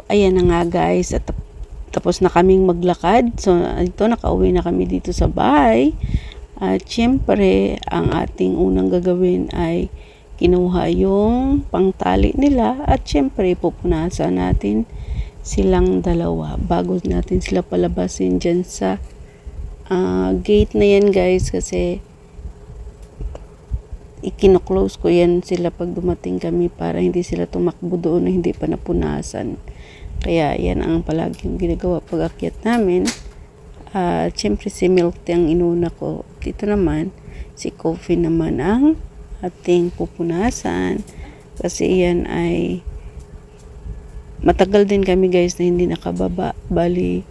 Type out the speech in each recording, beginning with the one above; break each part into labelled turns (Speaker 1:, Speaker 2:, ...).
Speaker 1: Ayan na nga guys, at tapos na kaming maglakad. So, ito, nakauwi na kami dito sa bahay. At syempre, ang ating unang gagawin ay kinuha yung pangtali nila. At syempre, pupunasan natin silang dalawa bago natin sila palabasin dyan sa gate na yan guys. Kasi ikino-close ko yan sila pag dumating kami para hindi sila tumakbo doon na hindi pa napunasan. Kaya yan ang palaging ginagawa pag akyat namin. Siyempre si Milk Tea ang inuna ko. Dito naman si Coffee naman ang ating pupunasan. Kasi yan ay matagal din kami guys na hindi nakababa. Bali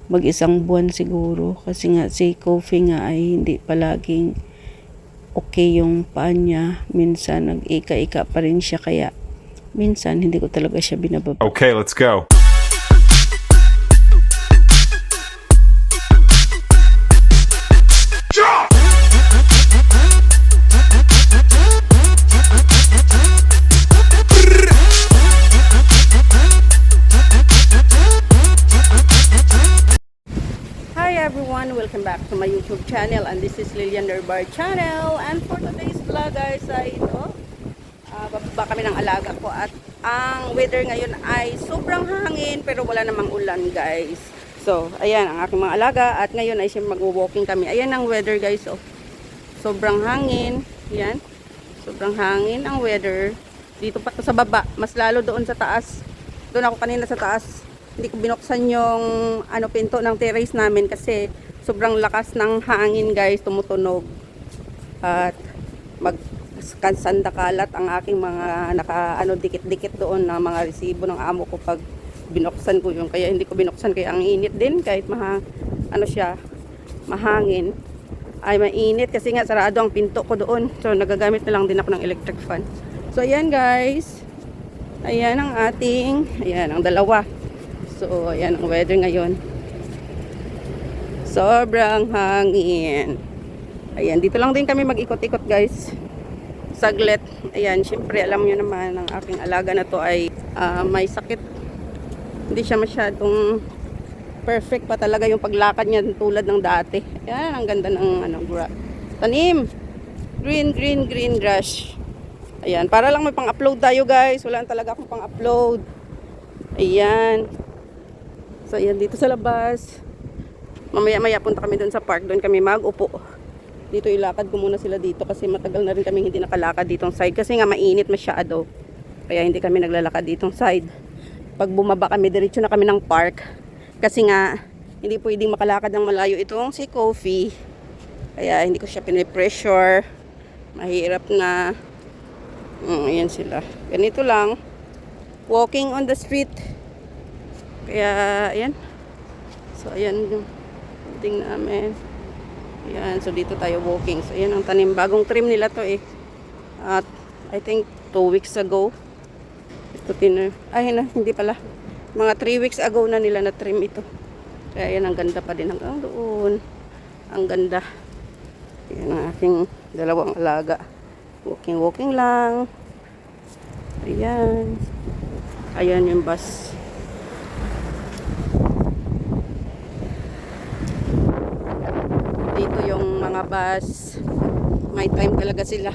Speaker 1: mag-isang buwan siguro. Kasi nga si Coffee nga ay hindi palaging okay yung paa niya. Minsan nag-ika-ika pa rin siya, kaya minsan hindi ko talaga siya binababa.
Speaker 2: Okay, let's go.
Speaker 1: Hi everyone, welcome back to my YouTube channel, and this is Lilian Derbar channel. And for today's vlog guys ay ito, bababa kami ng alaga ko, at ang weather ngayon ay sobrang hangin pero wala namang ulan guys. So ayan ang aking mga alaga, at ngayon ay siyempre mag-walking kami. Ayan ang weather guys, oh. Sobrang hangin, yan, sobrang hangin ang weather. Dito pa sa baba, mas lalo doon sa taas. Doon ako kanina sa taas, hindi ko binuksan yung pinto ng terrace namin kasi sobrang lakas ng hangin guys, tumutunog. At magkansandakalat ang aking mga dikit-dikit doon na mga resibo ng amo ko pag binuksan ko yun. Kaya hindi ko binuksan, kaya ang init din kahit mahangin ay mainit kasi nga sarado ang pinto ko doon. So nagagamit na lang din ako ng electric fan. So ayan guys, ayan ang ang dalawa. So, ayan ang weather ngayon. Sobrang hangin. Ayan, dito lang din kami mag-ikot-ikot guys. Saglit. Ayan, syempre alam nyo naman, ang aking alaga na to ay may sakit. Hindi siya masyadong perfect pa talaga yung paglakad niya tulad ng dati. Ayan, ang ganda ng tanim. Green grass. Ayan, para lang may pang-upload tayo guys. Wala talaga akong pang-upload. Ayan. So, ayan, dito sa labas. Mamaya-maya punta kami doon sa park. Doon kami mag-upo. Dito ilakad ko muna sila dito kasi matagal na rin kami hindi nakalakad ditong side. Kasi nga mainit masyado. Kaya hindi kami naglalakad ditong side. Pag bumaba kami, diretso na kami ng park. Kasi nga, hindi pwedeng makalakad ng malayo itong si Coffee. Kaya hindi ko siya pinipressure. Mahirap na. Ayan sila. Ganito lang. Walking on the street. Kaya, ayan. So, ayan yung ting namin. Ayan, so dito tayo walking. So, ayan ang tanim. Bagong trim nila to eh. At, I think, 2 weeks ago. Ito hindi pala. Mga 3 weeks ago na nila na trim ito. Kaya, ayan, ang ganda pa din hanggang doon. Ang ganda. Ayan ang aking dalawang alaga. Walking lang. Ayan. Ayan yung bus. Dito yung mga bus, may time talaga sila.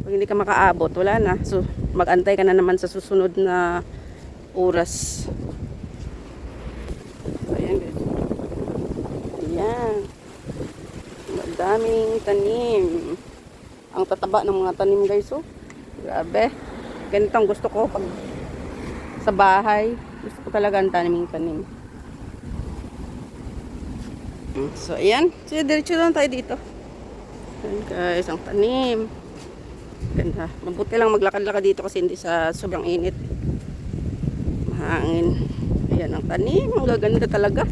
Speaker 1: Pag hindi ka makaabot, wala na. So mag-antay ka na naman sa susunod na oras. Ayan guys. Ayan, madaming tanim. Ang tataba ng mga tanim guys, oh. Grabe. Ganito ang gusto ko pag sa bahay. Gusto ko talaga ang tanim. So, ayan. So, diretso lang tayo dito. Ayan guys, ang tanim. Ganda. Mabuti lang maglakad-lakad dito kasi hindi sa sobrang init. Mahangin. Ayan ang tanim. Ang gaganda talaga.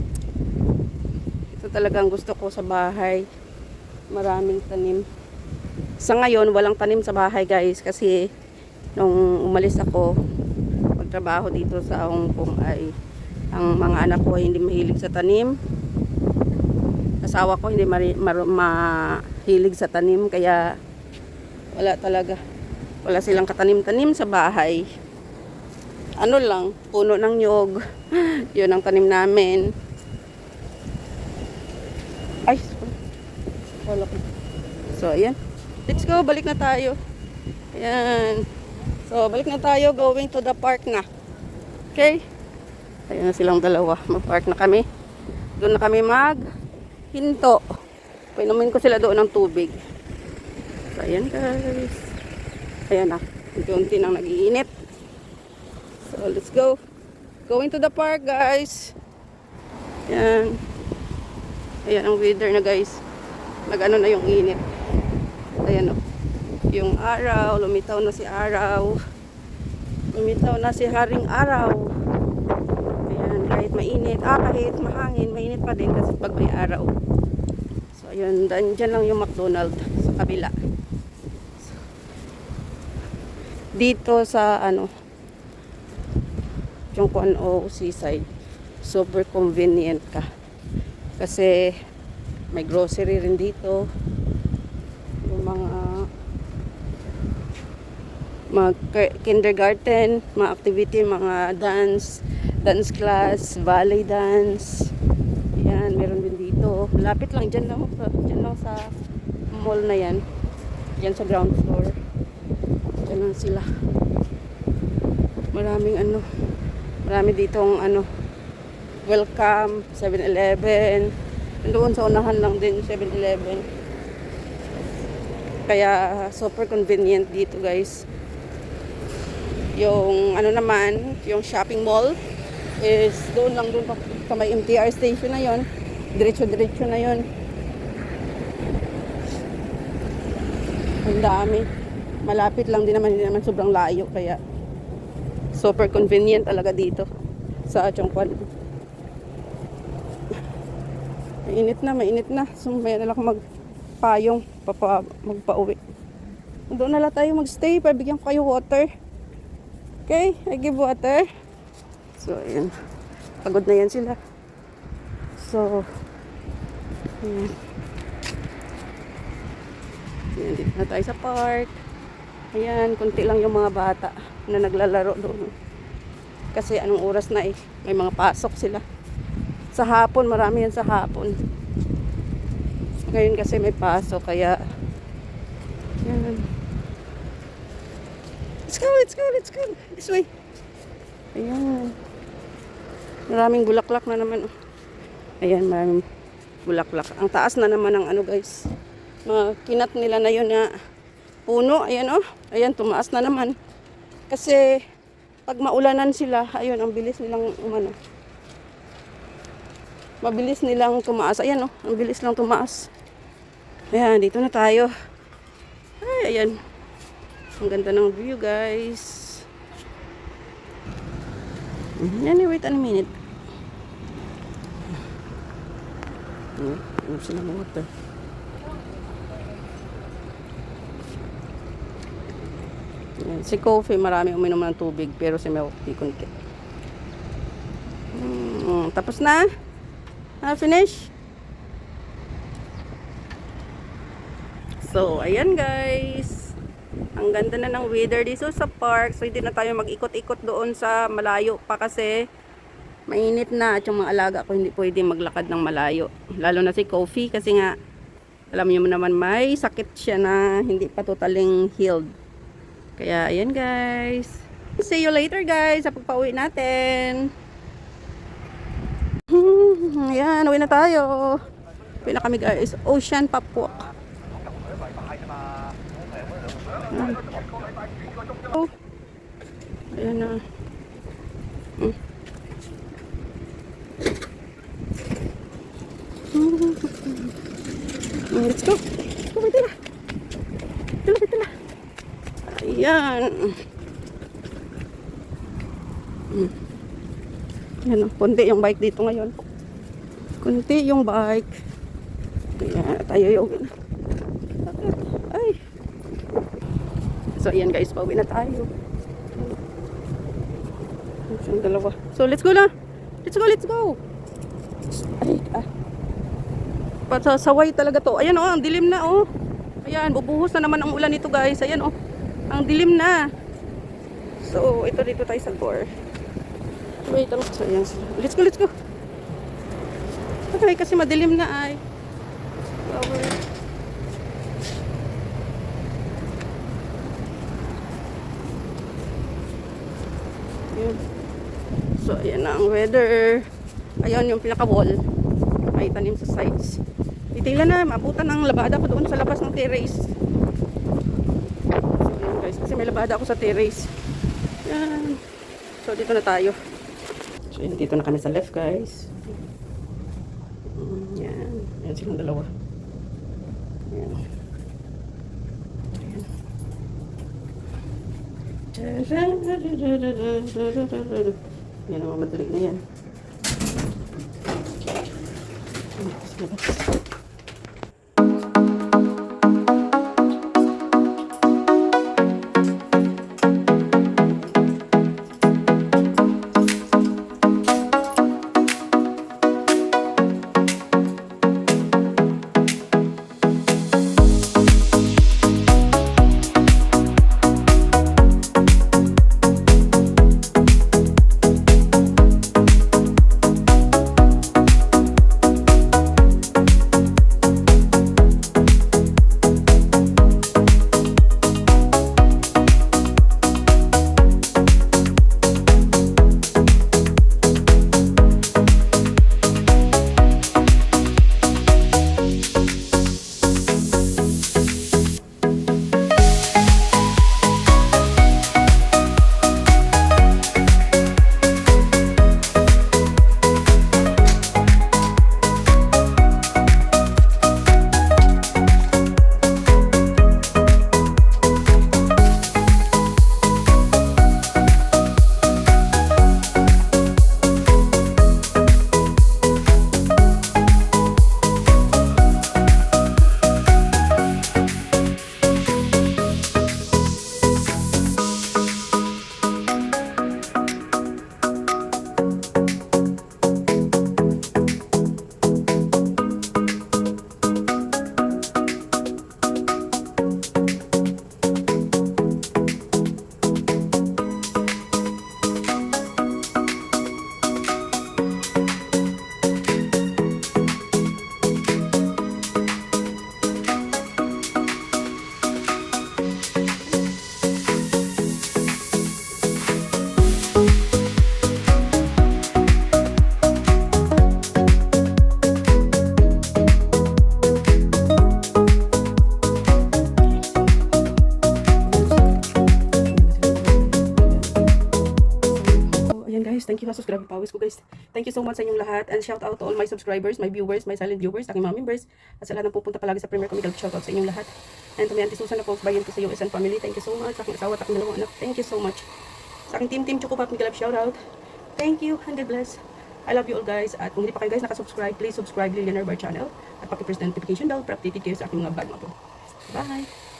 Speaker 1: Ito talaga ang gusto ko sa bahay. Maraming tanim. Sa ngayon, walang tanim sa bahay guys. Kasi, nung umalis ako, magtrabaho dito sa Hong Kong ay ang mga anak ko ay hindi mahilig sa tanim. Asawa ko hindi mahilig sa tanim, kaya wala talaga. Wala silang katanim-tanim sa bahay. ano lang, puno ng nyog. Yun ang tanim namin. Ay, wala ko. So, ayan. Let's go, balik na tayo. Ayan. So, balik na tayo, going to the park na. Okay? Ayan na silang dalawa. Mag-park na kami. Doon na kami maghinto. Painumin ko sila doon ng tubig. So, ayan guys. Ayan na. Unti-unti nang nag-iinit. So, let's go. Going to the park, guys. Ayan. Ayan ang weather na, guys. Nag-ano na yung init. Ayan o. Yung araw. Lumitaw na si araw. Lumitaw na si haring araw. Ayan. Kahit mainit. Kahit mahangin. Mainit pa din kasi pag may araw. So, ayan. Dyan lang yung McDonald's sa kabila. Dito sa Chongquan o Seaside, super convenient ka kasi may grocery rin dito, yung mga kindergarten, mga activity, mga dance class, ballet dance. Yan, meron din dito. Lapit lang dyan lang sa mall na yan. Yan sa ground floor. Dyan lang sila. Marami ditong welcome, 7-Eleven. Doon sa unahan lang din 7-Eleven. Kaya super convenient dito, guys. Yung yung shopping mall is doon sa may MTR station na yon. Diretso na yon. Ang dami. Malapit lang din naman, hindi naman sobrang layo, kaya super convenient talaga dito sa Chongquan. Mainit na. Sumaya na lang magpayong magpa-uwi. Doon na lang tayo magstay. Pabigyan ko kayo water. Okay? I give water. So, ayan. Pagod na yan sila. So, ayan. Ayan, dito na tayo sa park. Ayan, kunti lang yung mga bata na naglalaro doon. Kasi anong oras na may mga pasok sila. Sa hapon, marami yan sa hapon. Ngayon kasi may pasok, kaya yan. Let's go. This way. Ayan. Maraming bulaklak na naman. Ayan, maraming bulaklak. Ang taas na naman ng guys. Mga kinat nila na yun na puno. Ayan Ayan, tumaas na naman. Kasi pag maulanan sila, ayun, ang bilis nilang mabilis nilang tumaas. Ayan ang bilis lang tumaas. Ayan, dito na tayo. Ay, ayan. Ang ganda ng view, guys. Wait a minute. Ano sila ng water? Ayan. Si Coffee, marami uminom ng tubig, pero si Milk, di kunti. Tapos na? Finish? So, ayan guys. Ang ganda na ng weather dito sa park. So, hindi na tayo mag-ikot-ikot doon sa malayo pa kasi mainit na. At yung mga alaga ko hindi pwede maglakad ng malayo. Lalo na si Coffee kasi nga, alam niyo naman may sakit siya na hindi pa totaling healed. Kaya, ayan guys. See you later guys sa pagpa-uwi natin. Ayan, uwi na tayo. Uwi na kami guys. Ocean Papua. Ayan na. Let's go. Pwede na. Ayan. Ayan o. Kunti yung bike dito ngayon. Kunti yung bike. Ayan. Tayo yung. Ay. So, ayan guys. Pauwi na tayo. Yung dalawa. So, let's go na. Let's go. Ay, Pasasaway talaga to. Ayan ang dilim na Ayan, bubuhos na naman ang ulan nito guys. Ayan ang dilim na. So, ito dito tayo sa door. Wait, so ayan sila. Let's go, let's go. Okay, kasi madilim na ay. Flower. Ayan. So, ayan na ang weather. Ayan yung pinaka-wall. May tanim sa sides. Titila na, mabutan ang labada ko doon sa labas ng terrace. So, ayan guys, kasi may labada ako sa terrace. Ayan. So, dito na tayo. So, ayan, dito na kami sa left, guys. Ayan. Ayan silang dalawa. Ayan. Ayan. Yan ang mamadali na yan. Ayan, sa labas. Thank you sa subscribe pawis ko guys. Thank you so much sa inyong lahat and shout out to all my subscribers, my viewers, my silent viewers, aking mga members at sa lahat ng pupunta palagi sa Premier Comical. Shout out sa inyong lahat. And to my Auntie Susan na folks bayan ko sa US and family. Thank you so much. Sa aking asawa at aking dalawang anak. Thank you so much. Sa aking team Choco Pop Miguel, shout out. Thank you and God bless. I love you all guys. At kung hindi pa kayo guys nakasubscribe, please subscribe Lilian Herbar channel at paki-press the notification bell para updated kayo sa aking mga vlog mga po. Bye!